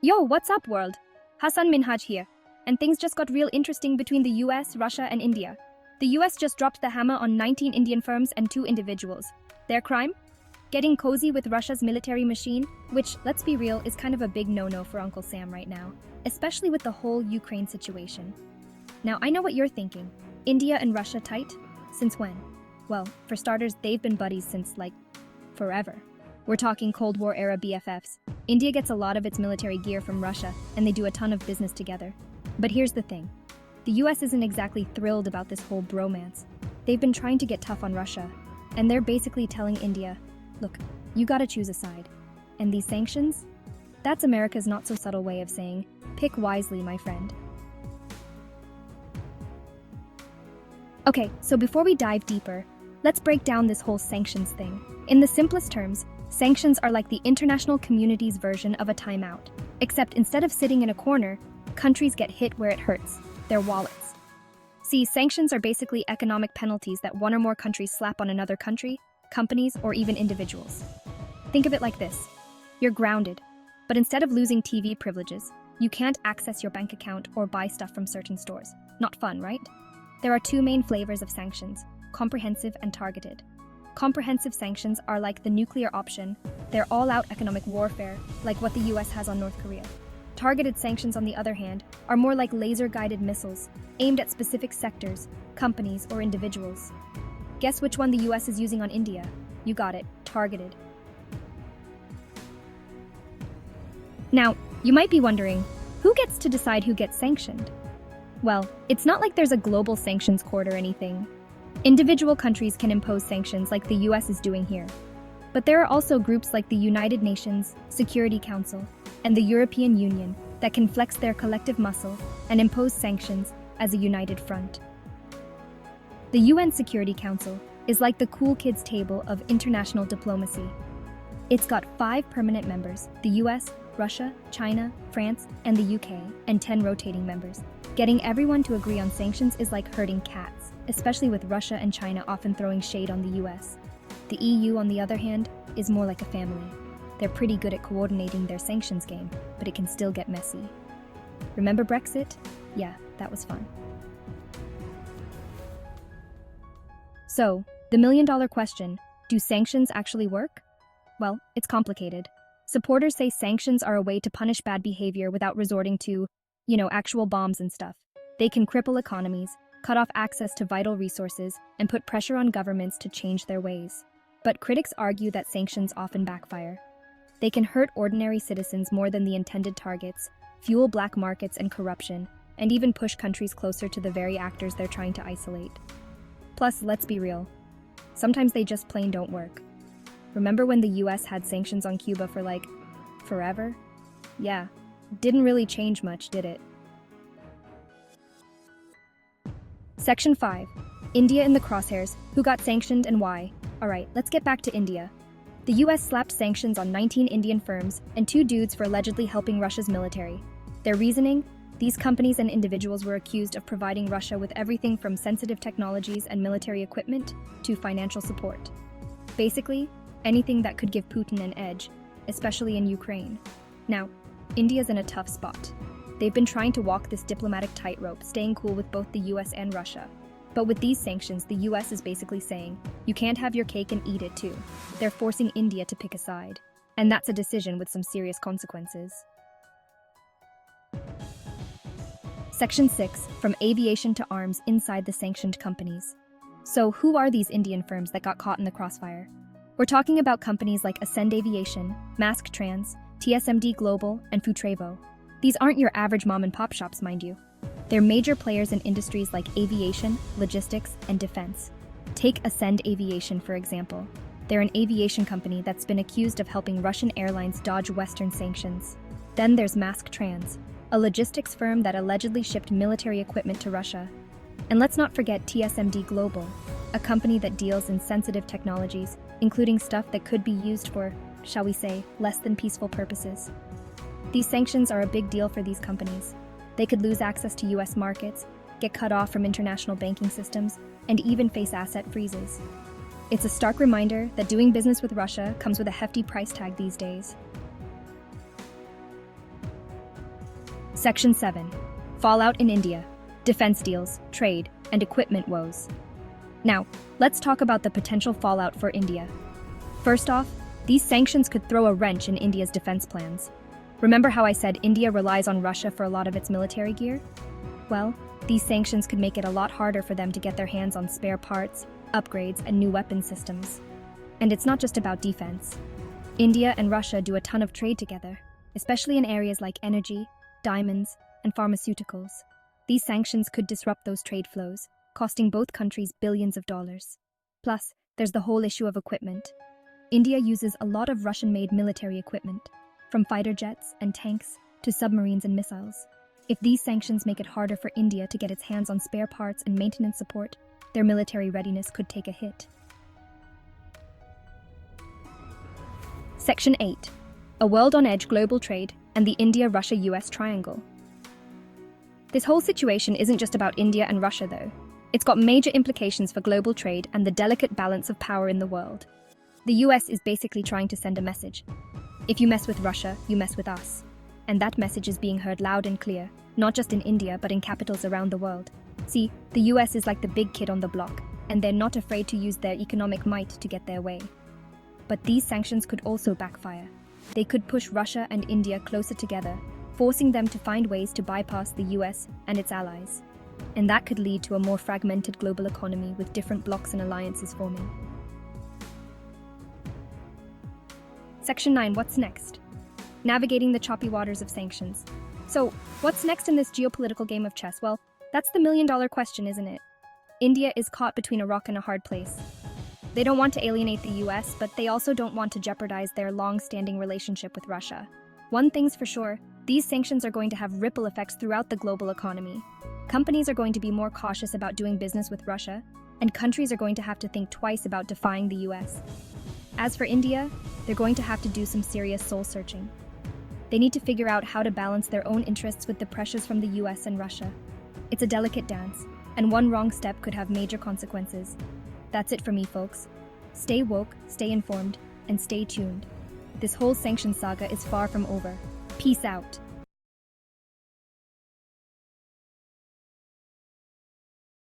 Yo, what's up, world? Hassan Minhaj here. And things just got real interesting between the US, Russia, and India. The US just dropped the hammer on 19 Indian firms and 2 individuals. Their crime? Getting cozy with Russia's military machine, which, let's be real, is kind of a big no-no for Uncle Sam right now, especially with the whole Ukraine situation. Now, I know what you're thinking. India and Russia tight? Since when? Well, for starters, they've been buddies since, forever. We're talking Cold War era BFFs. India gets a lot of its military gear from Russia, and they do a ton of business together. But here's the thing. The US isn't exactly thrilled about this whole bromance. They've been trying to get tough on Russia, and they're basically telling India, look, you gotta choose a side. And these sanctions? That's America's not-so-subtle way of saying, pick wisely, my friend. Okay, so before we dive deeper, let's break down this whole sanctions thing. In the simplest terms, sanctions are like the international community's version of a timeout. Except instead of sitting in a corner, countries get hit where it hurts, their wallets. See, sanctions are basically economic penalties that one or more countries slap on another country, companies, or even individuals. Think of it like this. You're grounded, but instead of losing TV privileges, you can't access your bank account or buy stuff from certain stores. Not fun, right? There are 2 main flavors of sanctions, comprehensive and targeted. Comprehensive sanctions are like the nuclear option. They're all-out economic warfare, like what the US has on North Korea. Targeted sanctions, on the other hand, are more like laser-guided missiles, aimed at specific sectors, companies, or individuals. Guess which one the US is using on India? You got it, targeted. Now, you might be wondering, who gets to decide who gets sanctioned? Well, it's not like there's a global sanctions court or anything. Individual countries can impose sanctions like the US is doing here. But there are also groups like the United Nations, Security Council, and the European Union that can flex their collective muscle and impose sanctions as a united front. The UN Security Council is like the cool kids table of international diplomacy. It's got 5 permanent members, the US, Russia, China, France, and the UK, and 10 rotating members. Getting everyone to agree on sanctions is like herding cats, especially with Russia and China often throwing shade on the US. The EU, on the other hand, is more like a family. They're pretty good at coordinating their sanctions game, but it can still get messy. Remember Brexit? Yeah, that was fun. So, the million-dollar question, do sanctions actually work? Well, it's complicated. Supporters say sanctions are a way to punish bad behavior without resorting to, actual bombs and stuff. They can cripple economies, cut off access to vital resources, and put pressure on governments to change their ways. But critics argue that sanctions often backfire. They can hurt ordinary citizens more than the intended targets, fuel black markets and corruption, and even push countries closer to the very actors they're trying to isolate. Plus, let's be real. Sometimes they just plain don't work. Remember when the US had sanctions on Cuba for forever? Yeah, didn't really change much, did it? Section 5. India in the crosshairs. Who got sanctioned and why? Alright, let's get back to India. The US slapped sanctions on 19 Indian firms and 2 dudes for allegedly helping Russia's military. Their reasoning? These companies and individuals were accused of providing Russia with everything from sensitive technologies and military equipment to financial support. Basically, anything that could give Putin an edge, especially in Ukraine. Now, India's in a tough spot. They've been trying to walk this diplomatic tightrope, staying cool with both the US and Russia. But with these sanctions, the US is basically saying, you can't have your cake and eat it too. They're forcing India to pick a side. And that's a decision with some serious consequences. Section 6. From aviation to arms inside the sanctioned companies. So who are these Indian firms that got caught in the crossfire? We're talking about companies like Ascend Aviation, Mask Trans, TSMD Global, and Futrevo. These aren't your average mom-and-pop shops, mind you. They're major players in industries like aviation, logistics, and defense. Take Ascend Aviation, for example. They're an aviation company that's been accused of helping Russian airlines dodge Western sanctions. Then there's Mask Trans, a logistics firm that allegedly shipped military equipment to Russia. And let's not forget TSMD Global, a company that deals in sensitive technologies, including stuff that could be used for, shall we say, less than peaceful purposes. These sanctions are a big deal for these companies. They could lose access to US markets, get cut off from international banking systems, and even face asset freezes. It's a stark reminder that doing business with Russia comes with a hefty price tag these days. Section 7. Fallout in India. Defense deals, trade, and equipment woes. Now, let's talk about the potential fallout for India. First off, these sanctions could throw a wrench in India's defense plans. Remember how I said India relies on Russia for a lot of its military gear? Well, these sanctions could make it a lot harder for them to get their hands on spare parts, upgrades, and new weapon systems. And it's not just about defense. India and Russia do a ton of trade together, especially in areas like energy, diamonds, and pharmaceuticals. These sanctions could disrupt those trade flows, costing both countries billions of dollars. Plus, there's the whole issue of equipment. India uses a lot of Russian-made military equipment, from fighter jets and tanks to submarines and missiles. If these sanctions make it harder for India to get its hands on spare parts and maintenance support, their military readiness could take a hit. Section 8. A world on edge global trade and the India-Russia-U.S. triangle. This whole situation isn't just about India and Russia, though. It's got major implications for global trade and the delicate balance of power in the world. The U.S. is basically trying to send a message. If you mess with Russia, you mess with us. And that message is being heard loud and clear, not just in India, but in capitals around the world. See, the U.S. is like the big kid on the block, and they're not afraid to use their economic might to get their way. But these sanctions could also backfire. They could push Russia and India closer together, forcing them to find ways to bypass the U.S. and its allies. And that could lead to a more fragmented global economy with different blocs and alliances forming. Section 9. What's next? Navigating the choppy waters of sanctions. So, what's next in this geopolitical game of chess? Well, that's the million-dollar question, isn't it? India is caught between a rock and a hard place. They don't want to alienate the U.S., but they also don't want to jeopardize their long-standing relationship with Russia. One thing's for sure, these sanctions are going to have ripple effects throughout the global economy. Companies are going to be more cautious about doing business with Russia, and countries are going to have to think twice about defying the U.S. As for India, they're going to have to do some serious soul-searching. They need to figure out how to balance their own interests with the pressures from the U.S. and Russia. It's a delicate dance, and one wrong step could have major consequences. That's it for me, folks. Stay woke, stay informed, and stay tuned. This whole sanctions saga is far from over. Peace out.